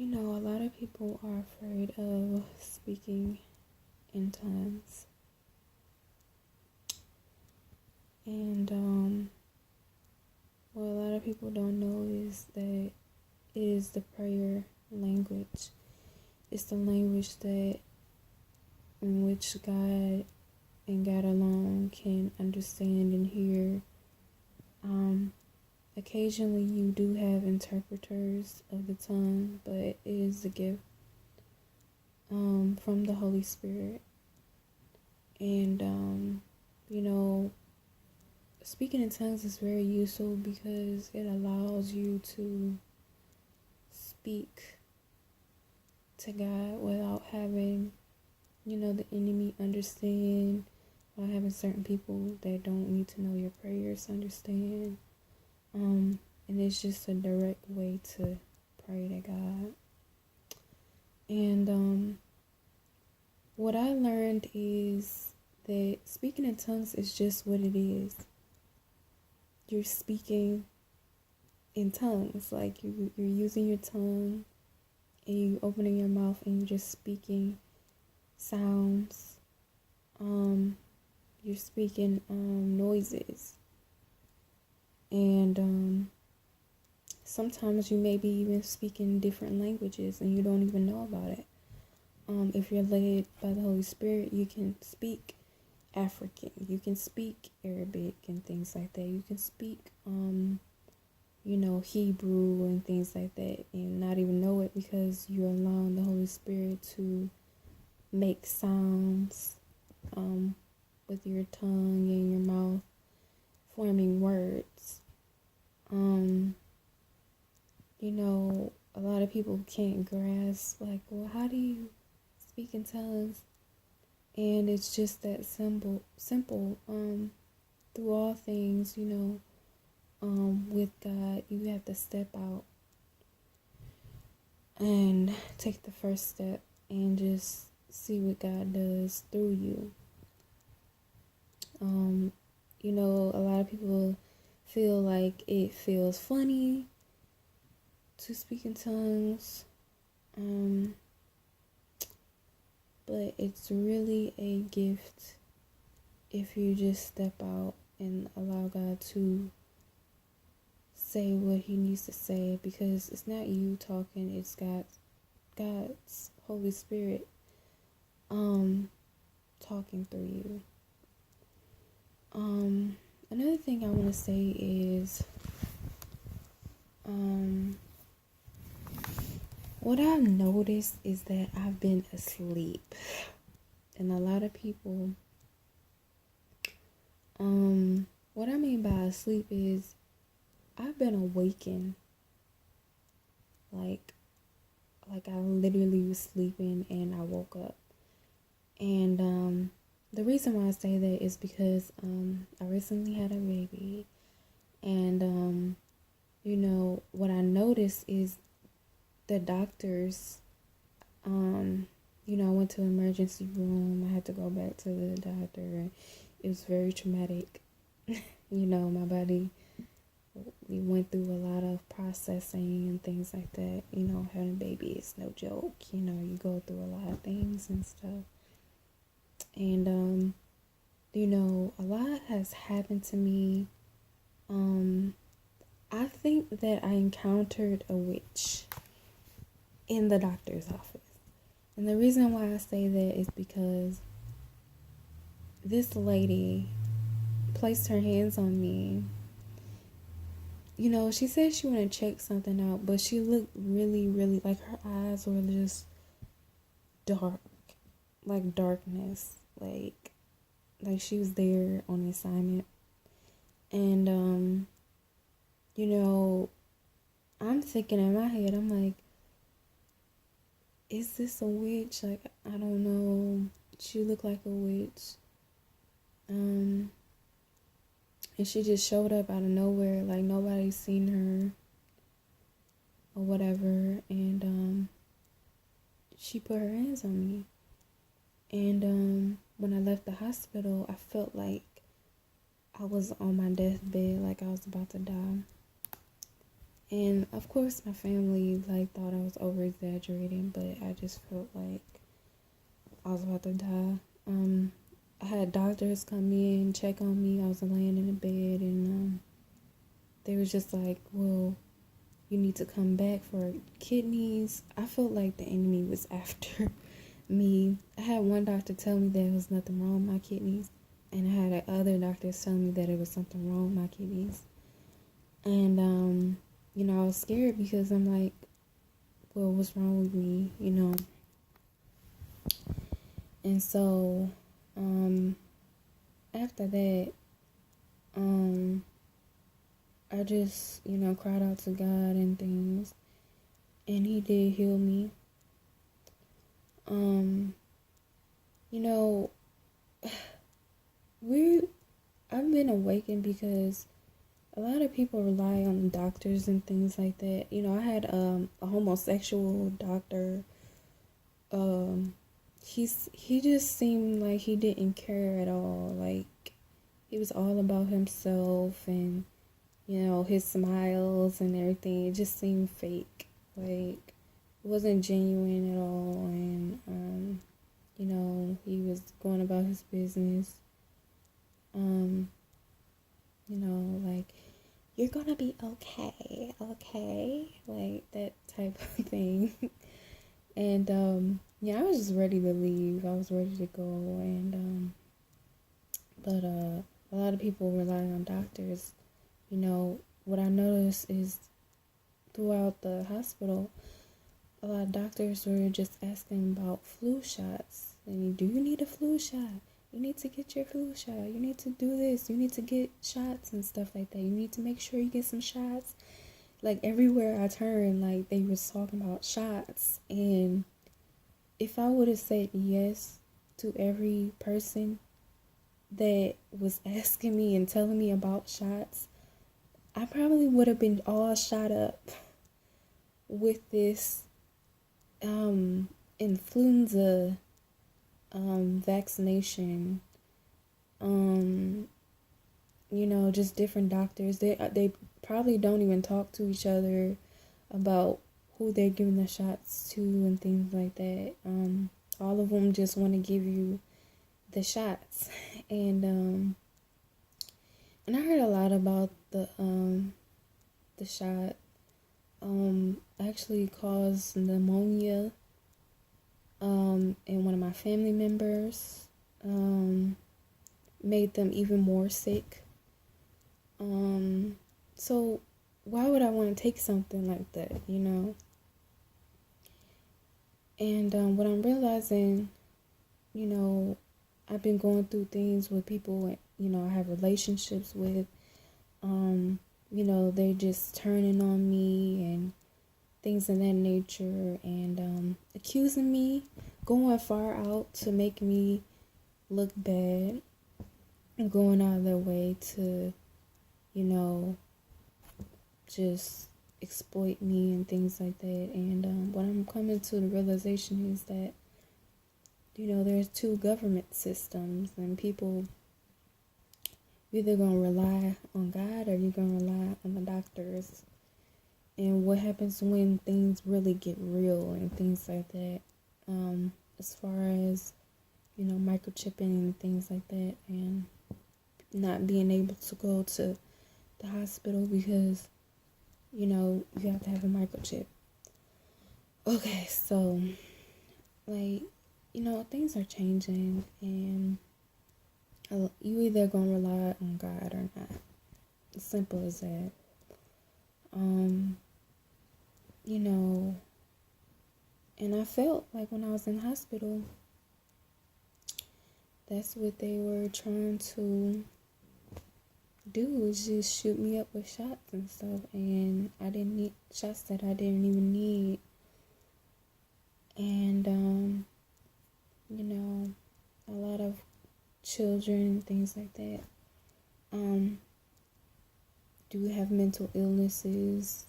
A lot of people are afraid of speaking in tongues. And what a lot of people don't know is that it is the prayer language. It's the language that in which God and God alone can understand and hear. Occasionally you do have interpreters of the tongue, but it is a gift from the Holy Spirit. And speaking in tongues is very useful because it allows you to speak to God without having, the enemy understand, without having certain people that don't need to know your prayers understand. And it's just a direct way to pray to God. And what I learned is that speaking in tongues is just what it is. You're speaking in tongues, like you're using your tongue and you opening your mouth and you're just speaking sounds. You're speaking noises. And sometimes you may be even speaking different languages and you don't even know about it. If you're led by the Holy Spirit, you can speak African, you can speak Arabic and things like that. You can speak, Hebrew and things like that and not even know it because you're allowing the Holy Spirit to make sounds with your tongue and your mouth, forming words. A lot of people can't grasp, like, well, how do you speak in tongues? And it's just that simple. Through all things, with God, you have to step out and take the first step and just see what God does through you. A lot of people feel like it feels funny to speak in tongues. But it's really a gift if you just step out and allow God to say what he needs to say, because it's not you talking, it's God's Holy Spirit talking through you. Another thing I want to say is what I've noticed is that I've been asleep, and a lot of people, what I mean by asleep is I've been awakened, like I literally was sleeping and I woke up. And the reason why I say that is because I recently had a baby, and what I noticed is the doctors, I went to the emergency room. I had to go back to the doctor, and it was very traumatic. My body, we went through a lot of processing and things like that. Having a baby is no joke. You go through a lot of things and stuff. And, a lot has happened to me. I think that I encountered a witch in the doctor's office. And the reason why I say that is because this lady placed her hands on me. She said she wanted to check something out, but she looked really, really, like her eyes were just dark, like darkness, like she was there on assignment. And, I'm thinking in my head, I'm like, is this a witch? Like, I don't know. She looked like a witch. And she just showed up out of nowhere, like nobody's seen her or whatever. And she put her hands on me. And when I left the hospital, I felt like I was on my deathbed, like I was about to die. And of course, my family like thought I was over exaggerating, but I just felt like I was about to die. I had doctors come in, check on me. I was laying in the bed, and they was just like, "Well, you need to come back for kidneys." I felt like the enemy was after me. I had one doctor tell me there was nothing wrong with my kidneys, and I had other doctors tell me that it was something wrong with my kidneys. And I was scared because I'm like, well, what's wrong with me? And so, after that, um, I just, cried out to God and things, and He did heal me. Um, you know, I've been awakened because a lot of people rely on doctors and things like that. I had a homosexual doctor. Um, he just seemed like he didn't care at all. Like he was all about himself and his smiles and everything. It just seemed fake. Like it wasn't genuine at all. And he was going about his business. Um, like you're gonna be okay, okay, like that type of thing. And I was just ready to leave. I was ready to go, and but a lot of people rely on doctors. What I noticed is throughout the hospital, a lot of doctors were just asking about flu shots. And do you need a flu shot? You need to get your flu shot. You need to do this. You need to get shots and stuff like that. You need to make sure you get some shots. Like everywhere I turned, like they was talking about shots. And if I would have said yes to every person that was asking me and telling me about shots, I probably would have been all shot up with this influenza vaccination. Just different doctors. They probably don't even talk to each other about who they're giving the shots to and things like that. All of them just want to give you the shots, and I heard a lot about the shot. Actually caused pneumonia. And one of my family members. Made them even more sick. So why would I want to take something like that? And what I'm realizing, I've been going through things with people, I have relationships with, they're just turning on me and things of that nature, and accusing me, going far out to make me look bad, and going out of their way to, just exploit me and things like that. And what I'm coming to the realization is that, there's two government systems, and people either gonna rely on God or you're gonna rely on the doctors. And what happens when things really get real and things like that, as far as microchipping and things like that, and not being able to go to the hospital because you have to have a microchip. Okay, so like things are changing, and you either gonna rely on God or not. As simple as that. um and I felt like when I was in hospital, that's what they were trying to do, was just shoot me up with shots and stuff, and I didn't need shots that I didn't even need. And a lot of children and things like that do have mental illnesses,